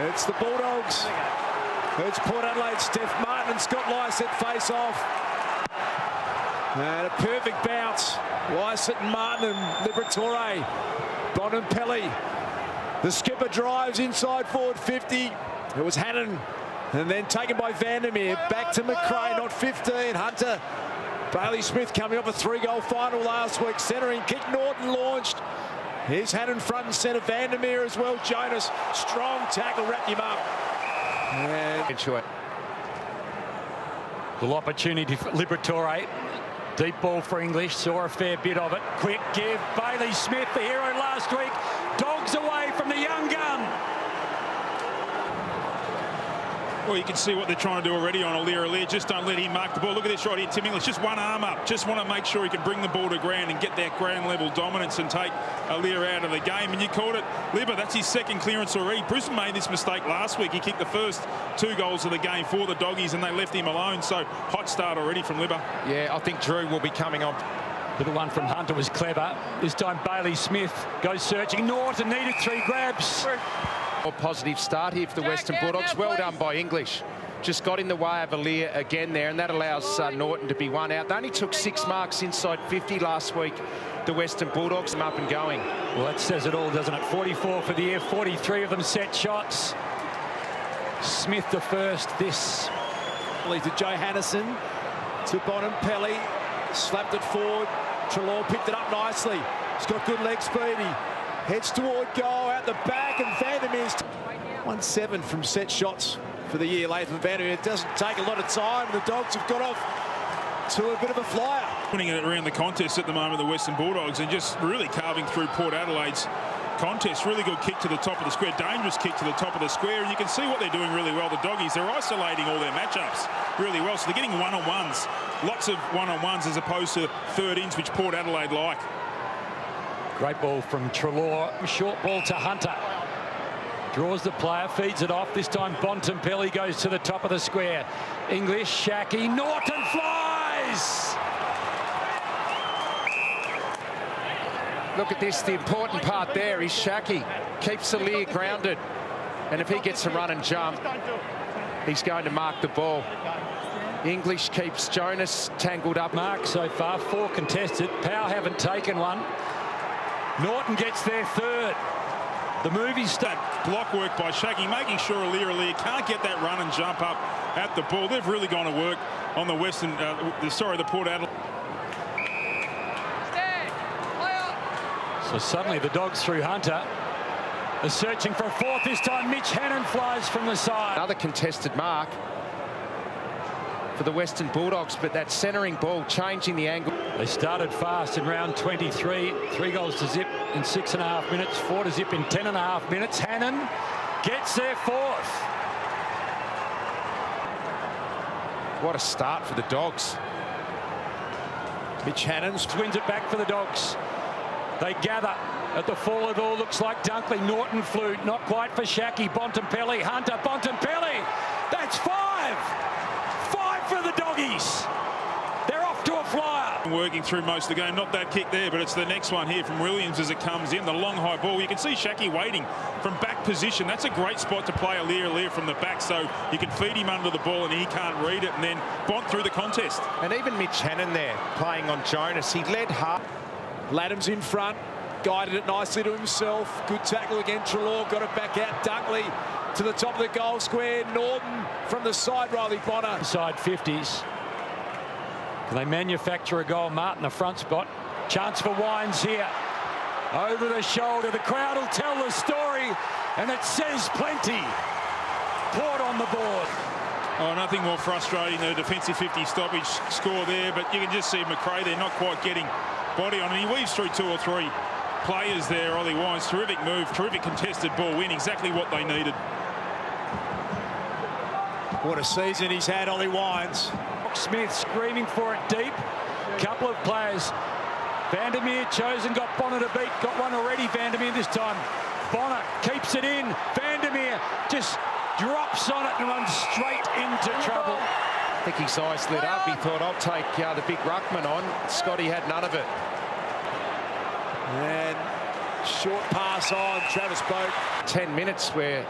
It's the Bulldogs. It's Port Adelaide. Steph Martin and Scott Lycett face off. And a perfect bounce. Lycett and Martin and Liberatore. Bontempelli. The skipper drives inside forward 50. It was Hannon. And then taken by Vandermeer. Back to McRae, not 15. Hunter. Bailey Smith coming off a 3-goal final last week. Centering kick. Norton launched. Here's Hannon front and centre. Vandermeer as well. Jonas. Strong tackle. Wrapped him up. And into it. Little opportunity for Liberatore. Deep ball for English. Saw a fair bit of it. Quick give. Bailey Smith, the hero last week. Dogs away from the young gun. Well, you can see what they're trying to do already on Aliir. Just don't let him mark the ball. Look at this right here, Tim English. Just one arm up. Just want to make sure he can bring the ball to ground and get that ground level dominance and take Aliir out of the game. And you called it, Libba. That's his second clearance already. Brisbane made this mistake last week. He kicked the first 2 goals of the game for the Doggies and they left him alone. So hot start already from Libba. Yeah, I think Drew will be coming on. Little one from Hunter was clever. This time Bailey Smith goes searching. Norton needed 3 grabs. A positive start here for the Western Bulldogs. Well done by English. Just got in the way of Aliir again there, and that allows Norton to be one out. They only took 6 marks inside 50 last week. The Western Bulldogs are up and going. Well, that says it all, doesn't it? 44 for the year, 43 of them set shots. Smith the first. This to Joe Hannison, to Bontempelli, slapped it forward. Treloar picked it up nicely. He's got good leg speed. He heads toward goal out the back, and Vandermeer's 1-7 from set shots for the year. Latham Vandermeer. It doesn't take a lot of time. The Dogs have got off to a bit of a flyer. Winning it around the contest at the moment, the Western Bulldogs, and just really carving through Port Adelaide's contest. Really good kick to the top of the square, dangerous kick to the top of the square, and you can see what they're doing really well. The Doggies, they're isolating all their matchups really well, so they're getting one-on-ones, lots of one-on-ones as opposed to 13s, which Port Adelaide like. Great ball from Treloar. Short ball to Hunter. Draws the player, feeds it off. This time Bontempelli goes to the top of the square. English, Shacky, Norton flies! Look at this, the important part there is Shacky keeps Aliir grounded. And if he gets a run and jump, he's going to mark the ball. English keeps Jonas tangled up. Mark so far, 4 contested. Powell haven't taken one. Norton gets their 3rd. The movie stuck. Block work by Shacky, making sure Aliir can't get that run and jump up at the ball. They've really gone to work on the Western, the Port Adelaide. So suddenly the Dogs through Hunter are searching for a 4th. This time Mitch Hannon flies from the side. Another contested mark for the Western Bulldogs, but that centering ball changing the angle. They started fast in round 23. 3 goals to zip in 6.5 minutes, 4 to zip in 10.5 minutes. Hannon gets their 4th. What a start for the Dogs. Mitch Hannon wins it back for the Dogs. They gather at the fall of all. Looks like Dunkley. Norton flew, not quite for Shacky. Bontempelli, Hunter, Bontempelli. That's 5. 5 for the Doggies. They're off to a flyer. Working through most of the game. Not that kick there, but it's the next one here from Williams as it comes in. The long high ball. You can see Shacky waiting from back position. That's a great spot to play Aliir from the back, so you can feed him under the ball and he can't read it, and then Bont through the contest. And even Mitch Hannon there playing on Jonas. He led hard. Ladham's in front, guided it nicely to himself. Good tackle again. Treloar got it back out. Dunkley to the top of the goal square. Norton from the side. Riley Bonner. Side 50s. Can they manufacture a goal? Martin, the front spot. Chance for Wines here. Over the shoulder. The crowd will tell the story, and it says plenty. Port on the board. Oh, nothing more frustrating than a defensive 50 stoppage score there, but you can just see McRae there not quite getting body on, and he weaves through 2 or 3 players there. Ollie Wines, terrific move, terrific contested ball win, exactly what they needed. What a season he's had, Ollie Wines. Smith screaming for it deep. Couple of players. Vandermeer chosen, got Bonner to beat. Got one already, Vandermeer this time. Bonner keeps it in. Vandermeer just drops on it and runs straight into trouble. I think his eyes lit up. He thought, I'll take the big ruckman on. Scotty had none of it. And short pass on Travis Boak. 10 minutes where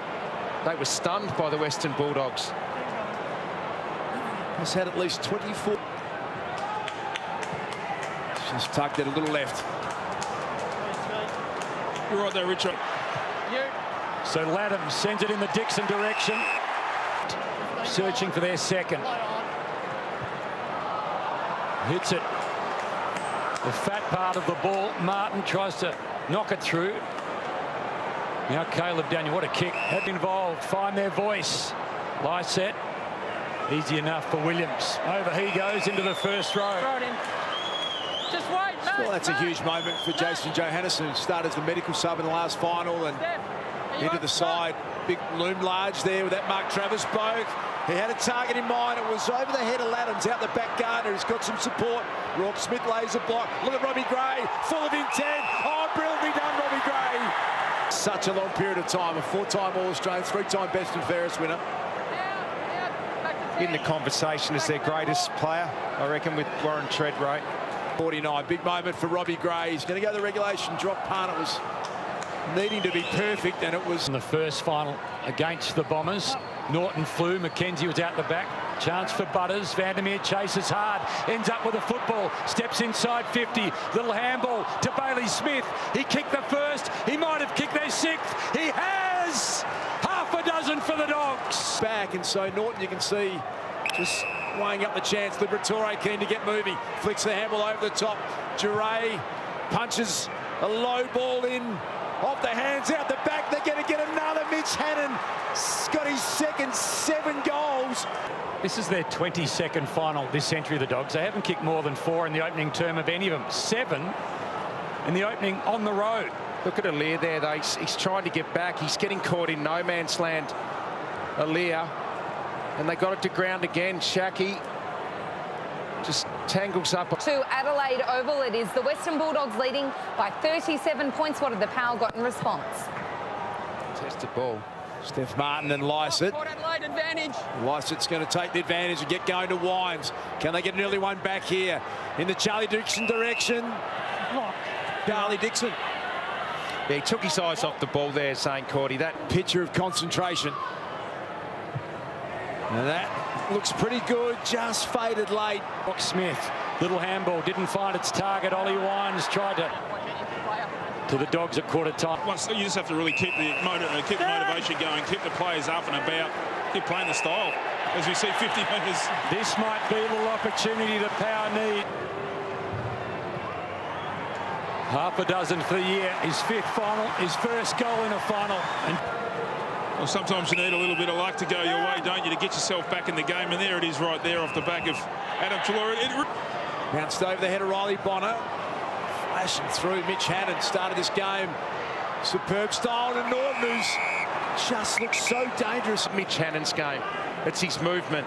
They were stunned by the Western Bulldogs. Has had at least 24. Just tucked it a little left. You're right there, Richard. So Latham sends it in the Dixon direction. Searching for their second. Hits it. The fat part of the ball. Martin tries to knock it through. Now Caleb Daniel, what a kick. Had involved, find their voice. Lycett, easy enough for Williams. Over he goes into the first row. Just wait, mate. Well, that's a huge moment for Jason Johannesson, who started as the medical sub in the last final and into the side. Big loom large there with that Mark Travers spoke. He had a target in mind. It was over the head of Laddams out the back gardener. He's got some support. Rock Smith lays a block. Look at Robbie Gray, full of intent. Oh, brilliantly done, Robbie Gray. Such a long period of time. A 4-time All-Australian, 3-time best and fairest winner. In the conversation as their greatest player, I reckon, with Warren Treadway. 49, big moment for Robbie Gray. He's going to go the regulation drop punt. It was needing to be perfect, and it was. In the first final against the Bombers, Norton flew, McKenzie was out the back. Chance for Butters, Vandermeer chases hard, ends up with a football, steps inside 50, little handball to Bailey Smith. He kicked the first, he might have kicked their sixth, he has! Half a dozen for the Dogs. Back, and so Norton, you can see, just weighing up the chance. Liberatore keen to get moving, flicks the handball over the top. Duray punches a low ball in, off the hands, out the back. They're going to get another. Mitch Hannon got his second 7 goals. This is their 22nd final this century, the Dogs. They haven't kicked more than 4 in the opening term of any of them. 7 in the opening on the road. Look at Aliir there, though. He's trying to get back. He's getting caught in no man's land, Aliir. And they got it to ground again. Shaki just tangles up. To Adelaide Oval it is. The Western Bulldogs leading by 37 points. What have the Power got in response? Tested ball. Steph Martin and Lycett. Adelaide advantage. Lycett's going to take the advantage and get going to Wines. Can they get an early one back here in the Charlie Dixon direction? Charlie Dixon. Yeah, he took his eyes off the ball there, St. Cordy. That Picture of concentration. And that looks pretty good, just faded late. Rock Smith, little handball, didn't find its target. Ollie Wines tried to the Dogs at quarter time. You just have to really keep the motivation going, keep the players up and about, keep playing the style. As we see 50 metres. This might be a little opportunity the Power need. Half a dozen for the year, his 5th final, his first goal in a final. Well, sometimes you need a little bit of luck to go your way, don't you, to get yourself back in the game. And there it is right there off the back of Adam Chalora. Bounced over the head of Riley Bonner. Flashing through. Mitch Hannon started this game. Superb style to Norton, who's just looks so dangerous. Mitch Hannon's game. It's his movement.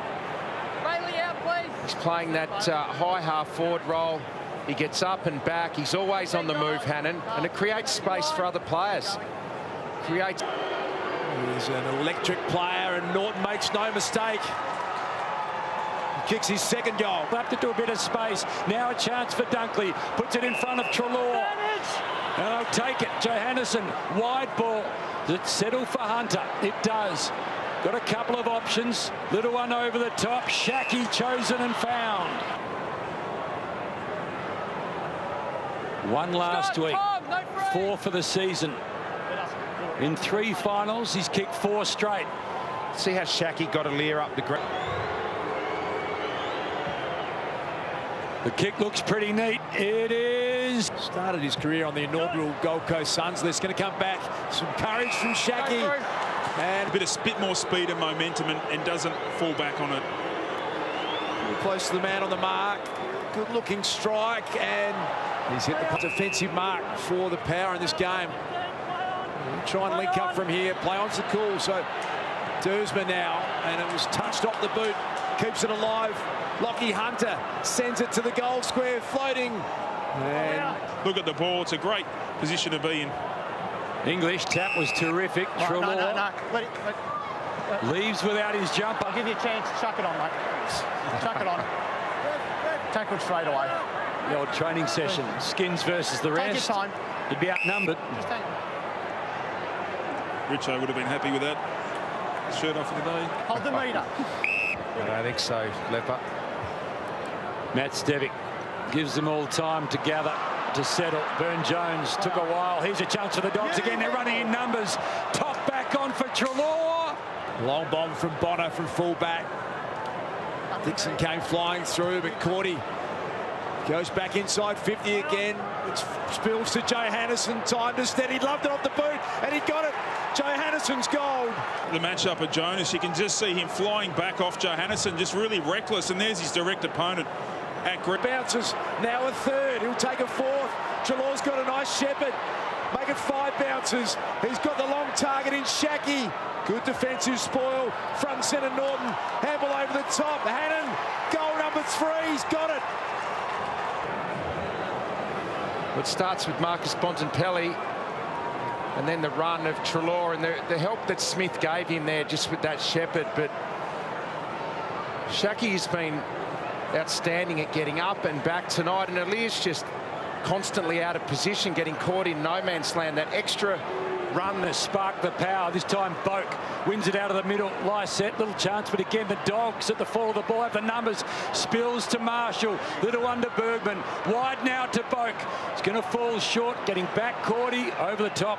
Bailey out, please. He's playing that high half-forward role. He gets up and back. He's always on the move, Hannon. And it creates space for other players. Creates... He's an electric player, and Norton makes no mistake. He kicks his second goal. Left it to a bit of space. Now a chance for Dunkley. Puts it in front of Treloar. And I'll take it. Johannesson, wide ball. Does it settle for Hunter? It does. Got a couple of options. Little one over the top. Shaki chosen and found. One last week. 4 for the season. In 3 finals, he's kicked 4 straight. See how Shaki got Aliir up the ground. The kick looks pretty neat. It is. Started his career on the inaugural Gold Coast Suns list. Going to come back. Some courage from Shaki. And A bit more speed and momentum and doesn't fall back on it. close to the man on the mark. Good looking strike, and he's hit the defensive mark for the Power in this game. Try and link up from here. Play on's the call. So Dersma now, and it was touched off the boot. Keeps it alive. Lockie Hunter sends it to the goal square, floating. And look at the ball. It's a great position to be in. English tap was terrific. No. Leaves without his jumper. I'll give you a chance. Chuck it on, mate. Chuck it on. Tackle straight away. The old training session. Skins versus the rest. Take your time. He'd be outnumbered. Just take... Richo would have been happy with that. Shirt off for the day. Hold the meter. I don't think so, Lepper. Matt Stevic gives them all time to gather, to settle. Burne-Jones took a while. Here's a chance for the Dogs again. They're running in numbers. Top back on for Treloar. Long bomb from Bonner from full-back. Dixon came flying through, but Cordy goes back inside 50 again. It spills to Johannisen. Time to steady. Loved it off the boot, and he got it. Johannissen's goal. The matchup of Jonas, you can just see him flying back off Johannisen, just really reckless, and there's his direct opponent. Bounces, now a third. He'll take a fourth. Treloar's got a nice shepherd. Make it 5 bounces. He's got the long target in Shackey. Good defensive spoil. Front and centre Norton. Handball over the top. Hannon, goal number 3. He's got it. It starts with Marcus Bontempelli, and then the run of Treloar, and the help that Smith gave him there just with that shepherd. But Shackey's been outstanding at getting up and back tonight, and Ali's just constantly out of position, getting caught in no man's land. That extra Run to spark the power. This time Boak wins it out of the middle. Lycett, little chance, but again the Dogs at the fall of the ball have the numbers. Spills to Marshall, little under Bergman. Wide now to Boak. It's going to fall short. Getting back Cordy over the top.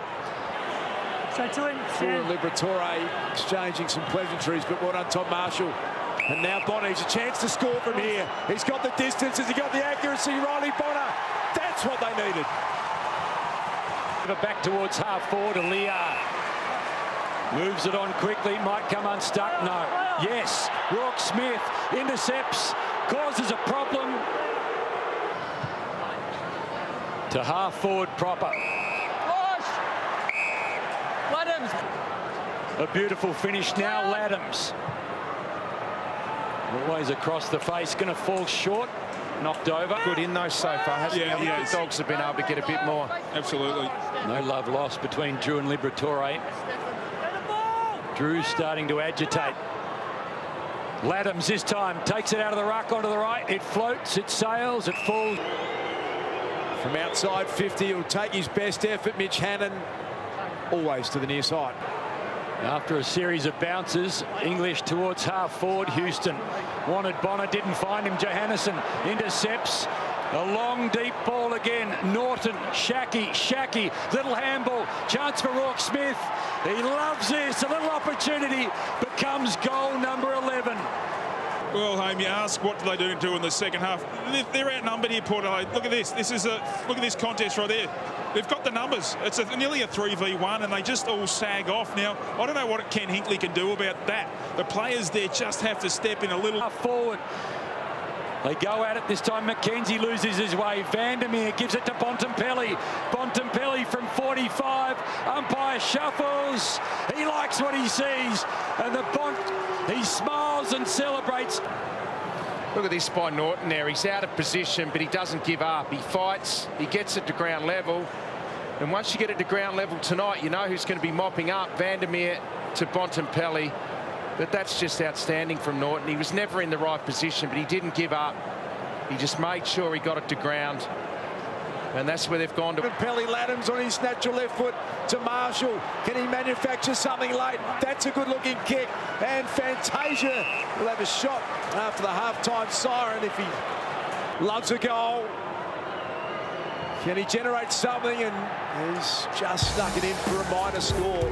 So to him, Fuller Liberatore exchanging some pleasantries, but well done Tom Marshall. And now Bonner's a chance to score from here. He's got the distance, has he got the accuracy? Riley Bonner, that's what they needed. Back towards half forward, Alia moves it on quickly, might come unstuck, no. Yes, Rourke Smith intercepts, causes a problem. To half forward proper. Laddams. A beautiful finish now, Laddams. Always across the face, going to fall short. Knocked over. Good in though so far, hasn't he? The Dogs have been able to get a bit more. Absolutely. No love lost between Drew and Liberatore. Drew's starting to agitate. Laddams this time takes it out of the ruck onto the right. It floats, it sails, it falls. From outside 50, he'll take his best effort. Mitch Hannon always to the near side. After a series of bounces, English towards half forward. Houston wanted Bonner, didn't find him. Johannisen intercepts. A long, deep ball again. Norton, Shackey, little handball. Chance for Rourke Smith. He loves this. A little opportunity becomes goal number 11. Well, Home, you ask what do they do in the second half? They're outnumbered here, Port Adelaide. Look at this. Look at this contest right there. They've got the numbers. It's nearly a 3v1, and they just all sag off. Now, I don't know what Ken Hinkley can do about that. The players there just have to step in a little forward. They go at it this time. McKenzie loses his way. Vandermeer gives it to Bontempelli. Bontempelli from 45. Umpire shuffles. He likes what he sees. And he smiles and celebrates. Look at this by Norton there. He's out of position, but he doesn't give up. He fights. He gets it to ground level. And once you get it to ground level tonight, you know who's going to be mopping up. Vandermeer to Bontempelli. But that's just outstanding from Norton. He was never in the right position, but he didn't give up. He just made sure he got it to ground. And that's where they've gone to. Pelly Laddams on his natural left foot to Marshall. Can he manufacture something late? That's a good-looking kick. And Fantasia will have a shot after the half-time siren if he loves a goal. Can he generate something? And he's just snuck it in for a minor score.